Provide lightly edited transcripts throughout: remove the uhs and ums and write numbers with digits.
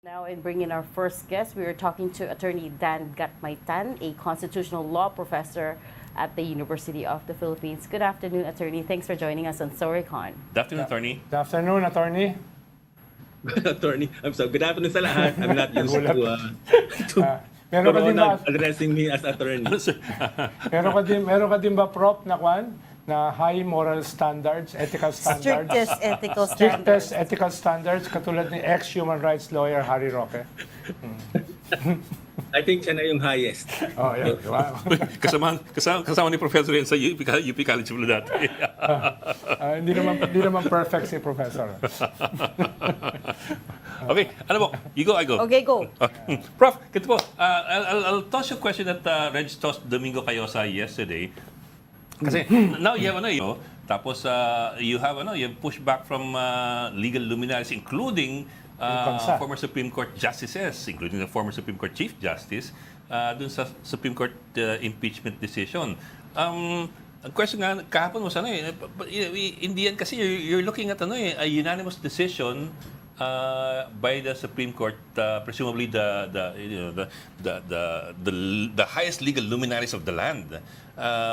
Now, in bringing our first guest, we are talking to Attorney Dan Gatmaitan, a constitutional law professor at the University of the Philippines. Good afternoon, Attorney. Thanks for joining us on StoryCon. Good afternoon, attorney. Good afternoon, attorney. Attorney. I'm so good afternoon sa lahat. I'm not used to Ah, meron ka din ba, Ronald addressing me as attorney. meron ka din ba prop na kwan na high moral standards, ethical standards, Strictest ethical standards. strictest ethical standards katulad ni ex-human rights lawyer Harry Roque? I think siya na yung highest. Oh, yeah. Wow. kasama ni Professor yan sa UP College of Law dati. Hindi naman perfect si professor. Okay, ano po? You go, I go. Okay, go. Prof, ganito po. I'll toss you a question that Reg tossed Domingo Cayosa yesterday. Kasi now you have tapos you have pushback from legal luminaries including former Supreme Court justices, including the former Supreme Court Chief Justice dun sa Supreme Court impeachment decision. Ang question nga kahapon mo sana in the end kasi you're looking at a unanimous decision by the Supreme Court, presumably the highest legal luminaries of the land.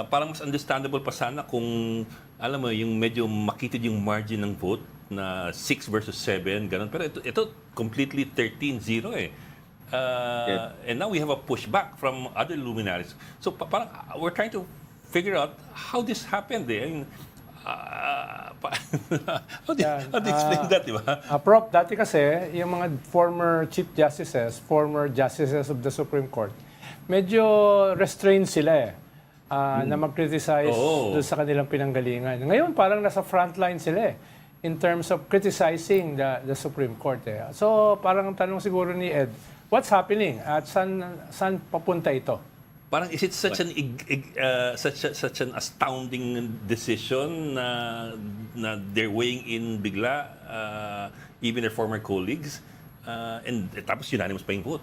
Parang mas understandable pa sana kung alam mo yung medyo makitid yung margin ng vote na 6 versus 7 ganun, pero ito completely 13-0 eh. And now we have a pushback from other luminaries. So parang we're trying to figure out how this happened eh. I mean, how do you explain that, di ba? Prop, dati kasi, yung mga former chief justices, former justices of the Supreme Court, medyo restrained sila eh. Na mag-criticize doon sa kanilang pinanggalingan. Ngayon, parang nasa frontline sila eh, in terms of criticizing the Supreme Court. Eh. So, parang tanong siguro ni Ed, what's happening? At saan papunta ito? Parang is it such an astounding decision na they're weighing in bigla even their former colleagues and tapos unanimous pa yung vote?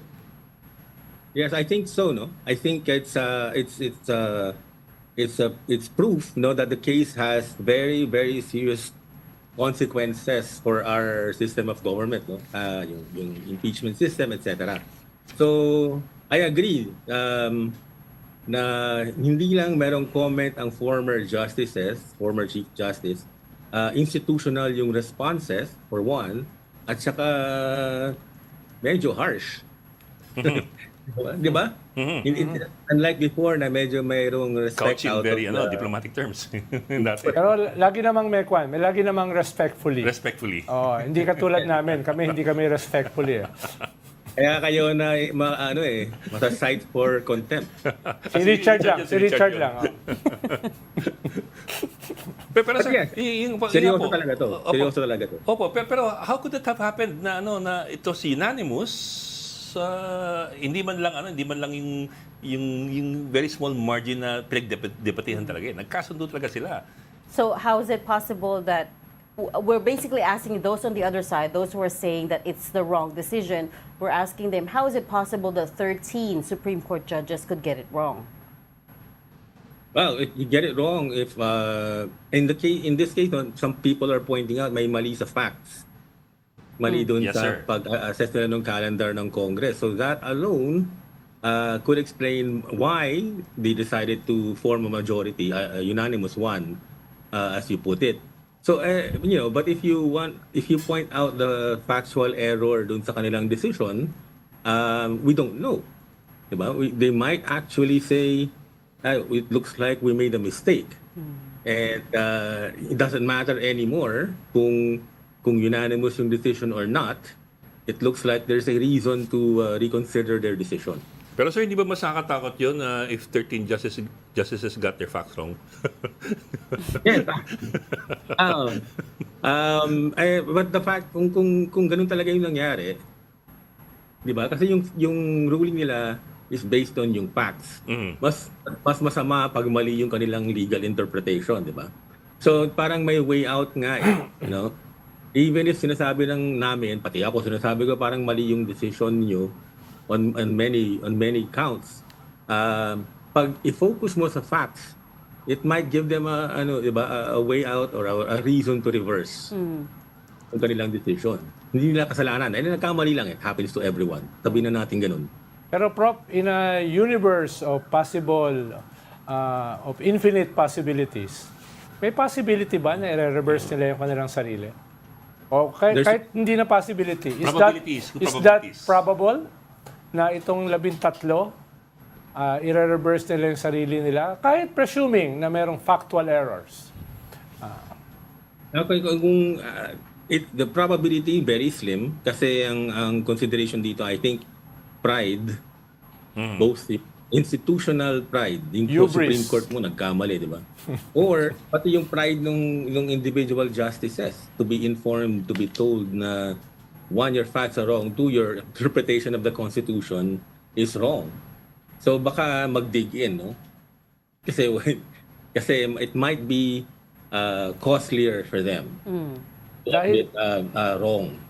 Yes, I think so. No, I think it's proof, no, that the case has very very serious consequences for our system of government, no, yung impeachment system, etc. So I agree na hindi lang merong comment ang former justices, former chief justice, institutional yung responses for one, at saka medyo harsh. Di ba? Unlike before na medyo mayroong respect Couching out very of diplomatic terms. Pero lagi namang may kwan, may lagi namang respectfully. Respectfully. Oh, hindi katulad namin, hindi kami respectfully eh. Kaya kayo na masa-cite for contempt. Si Richard lang. Oh. Pero sir, Yes, seryoso talaga to. Seryoso talaga to. Opo, pero how could that have happened na na ito si unanimous hindi man lang yung very small margin na pinagdebatihan talaga. Nagkasundo talaga sila. So, how is it possible that we're basically asking those on the other side, those who are saying that it's the wrong decision, we're asking them, how is it possible that 13 Supreme Court judges could get it wrong? Well, if you get it wrong, if in this case, some people are pointing out may mali sa facts. Mali doon Yes, sa sir. pag-assess nila ng calendar ng Congress. So that alone could explain why they decided to form a majority, a unanimous one, as you put it. So but if you point out the factual error doon sa kanilang decision, we don't know. Diba? They might actually say, it looks like we made a mistake. And it doesn't matter anymore kung unanimous yung decision or not. It looks like there's a reason to reconsider their decision. Pero sir, hindi ba mas nakakatakot yun if 13 justices got their facts wrong? Yes. But the fact, kung ganun talaga yung nangyari, di ba? Kasi yung ruling nila is based on yung facts. Mas masama pag mali yung kanilang legal interpretation, di ba? So parang may way out nga you know? Even if sinasabi namin, pati ako sinasabi ko parang mali yung decision niyo on many counts. Pag i-focus mo sa facts, it might give them a way out or a reason to reverse. yung kanilang decision. Hindi nila kasalanan. Dahil nagkamali lang, it happens to everyone. Sabihin na natin ganun. Pero Prof, in a universe of of infinite possibilities, may possibility ba na i-reverse nila yung kanilang sarili? O kahit hindi na possibility, Probabilities. is that probable na itong 13 i-reverse nila yung sarili nila? Kahit presuming na merong factual errors. The probability very slim kasi ang consideration dito, I think, pride, both institutional pride, yung Supreme Court mo nagkamali, di ba? Or pati yung pride ng individual justices to be informed, to be told na one, your facts are wrong, two, your interpretation of the Constitution is wrong. So baka mag-dig in, no? Kasi it might be costlier for them. Dahil wrong.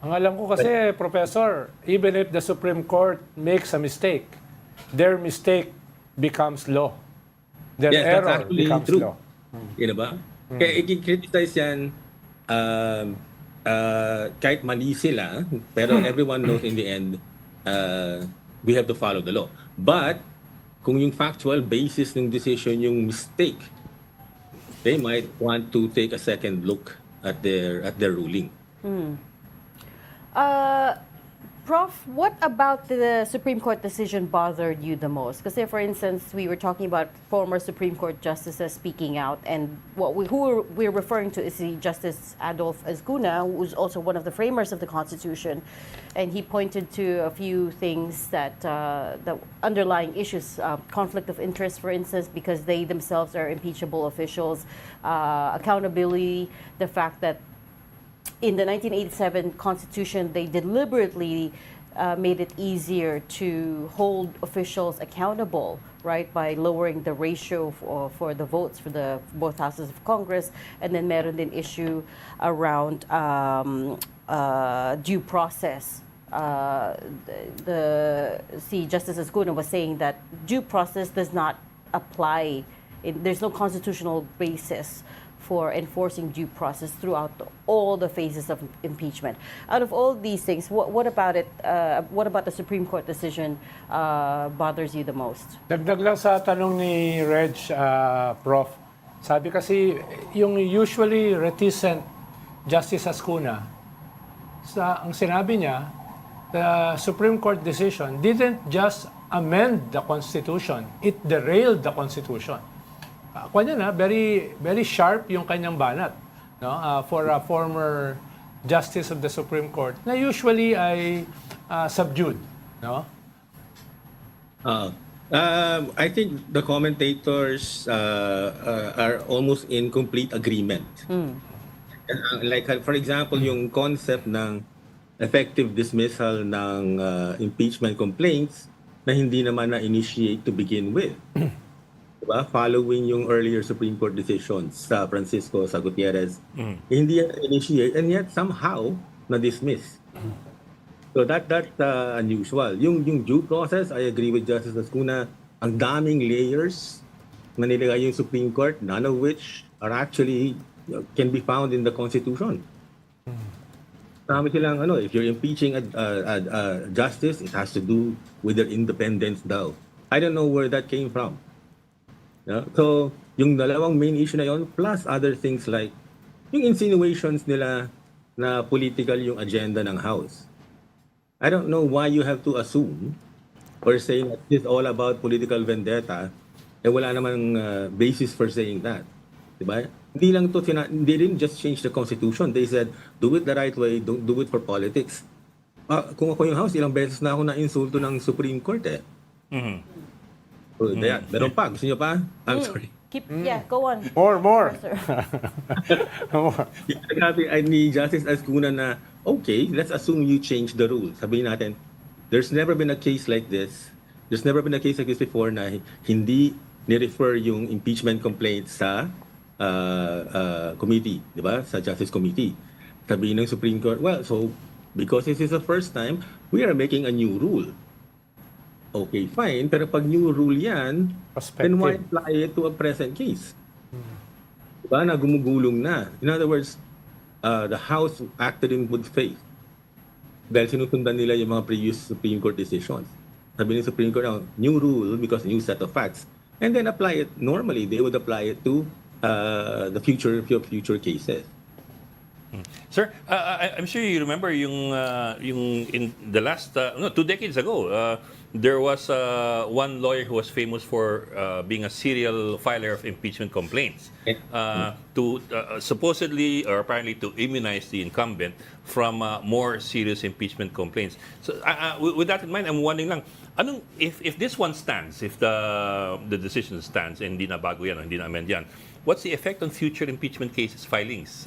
ang alam ko kasi, Professor, even if the Supreme Court makes a mistake, their mistake becomes law. Their Yes, that's error actually becomes true. law. Yun ba? Kaya i-criticize yan kahit mali sila, pero everyone knows in the end we have to follow the law. But kung yung factual basis ng decision yung mistake, they might want to take a second look at their ruling. Prof, what about the Supreme Court decision bothered you the most? Because, for instance, we were talking about former Supreme Court justices speaking out, and who we're referring to is the Justice Adolf Escuna, who's also one of the framers of the Constitution, and he pointed to a few things that the underlying issues, conflict of interest, for instance, because they themselves are impeachable officials, accountability, the fact that in the 1987 Constitution, they deliberately made it easier to hold officials accountable, right, by lowering the ratio for the votes for both houses of Congress, and then meron din issue around due process. Justice Escuna was saying that due process does not apply. There's no constitutional basis for enforcing due process throughout all the phases of impeachment. Out of all these things, what about it? What about the Supreme Court decision bothers you the most? Dagdag lang sa tanong ni Reg, Prof. Sabi kasi, yung usually reticent Justice Escuna, ang sinabi niya, the Supreme Court decision didn't just amend the Constitution, it derailed the Constitution. Kanya na, very, very sharp yung kanyang banat, no? For a former Justice of the Supreme Court na usually ay subdued. No? I think the commentators are almost in complete agreement. Like, for example, yung concept ng effective dismissal ng impeachment complaints na hindi naman na-initiate to begin with. Diba? Following yung earlier Supreme Court decisions sa Francisco, sa Gutierrez, hindi yan initiate and yet somehow na-dismiss. So that's unusual. Yung due process, I agree with Justice Escuna, ang daming layers na nilagay yung Supreme Court, none of which are actually can be found in the Constitution. Sabi silang, if you're impeaching a justice, it has to do with their independence daw. I don't know where that came from. Yeah? So, yung dalawang main issue na yon plus other things like yung insinuations nila na political yung agenda ng House. I don't know why you have to assume or say that this is all about political vendetta wala namang basis for saying that. Diba? Hindi lang to, they didn't just change the Constitution. They said, do it the right way, don't do it for politics. Kung ako yung House, ilang beses na ako na-insulto ng Supreme Court eh. So, meron pa. Gusto nyo pa? I'm sorry. Yeah, go on. More. More. Sabi ni Justice Escuna na, okay, let's assume you change the rules. Sabihin natin, there's never been a case like this. There's never been a case like this before na hindi ni-refer yung impeachment complaint sa committee, di ba? Sa Justice Committee. Sabihin ng Supreme Court, well, so because this is the first time, we are making a new rule. Okay, fine. Pero pag new rule yan, then why apply it to a present case? Diba? Na gumugulong na. In other words, the House acted in good faith dahil sinusundan nila yung mga previous Supreme Court decisions. Sabi ng Supreme Court, new rule because new set of facts. And then apply it. Normally, they would apply it to the future cases. Sir, I'm sure you remember yung in the last 2 decades ago, there was one lawyer who was famous for being a serial filer of impeachment complaints, to supposedly or apparently to immunize the incumbent from more serious impeachment complaints. So, with that in mind, I'm wondering lang, if this one stands, if the decision stands, and hindi na bago yan, hindi na amend yan, what's the effect on future impeachment cases filings?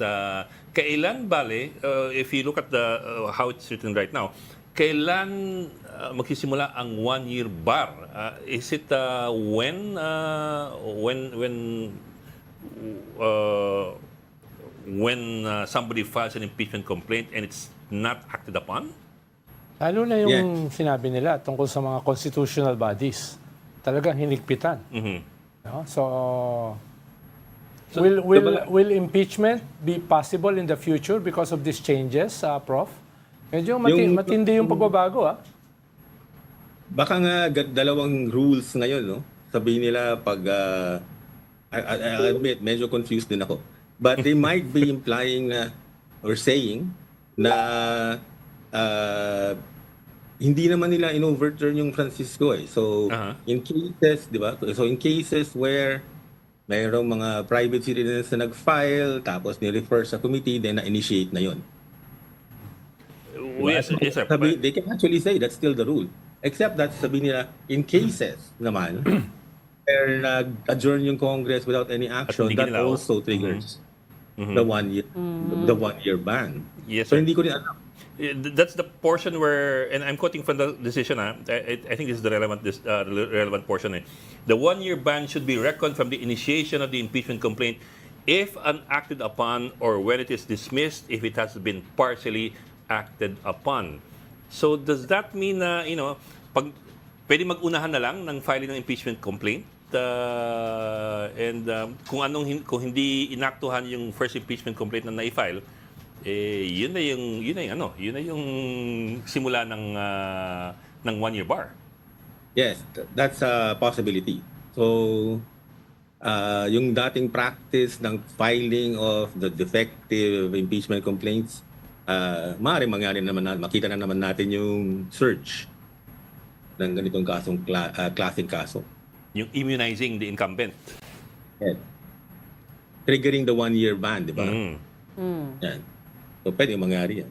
Kailan bale, if you look at how it's written right now, kailan magsisimula ang 1-year bar? Is it when somebody files an impeachment complaint and it's not acted upon? Lalo na yung sinabi nila tungkol sa mga constitutional bodies. Talagang hinigpitan. No? So will impeachment be possible in the future because of these changes, Prof? Medyo matindi yung pagbabago, Baka nga dalawang rules ngayon, no? Sabihin nila pag I admit medyo confused din ako. But they might be implying or saying na hindi naman nila in-overturn yung Francisco eh. So in cases, 'di ba? So in cases where mayroong mga private citizens na nag-file, tapos ni-refer sa committee, then na-initiate na yon. Yes, sir. They can actually say that's still the rule. Except that sabi nila, in cases naman, where nag-adjourn yung Congress without any action, that also triggers the 1-year ban. Yes, so sir. hindi ko rin alam. That's the portion where, and I'm quoting from the decision, I think this is the relevant portion. The 1-year ban should be reckoned from the initiation of the impeachment complaint if unacted upon or when it is dismissed if it has been partially acted upon. So does that mean na, pwede mag-unahan na lang ng filing ng impeachment complaint? Kung hindi inaktuhan yung first impeachment complaint na na-file, yun na yung simula ng 1-year bar. Yes, that's a possibility. So, yung dating practice ng filing of the defective impeachment complaints, maaaring mangyari naman makita na naman natin yung search ng ganitong klaseng kaso. Yung immunizing the incumbent. Yes. Triggering the 1-year ban, di ba? Yan. So, pwede mangyari yan.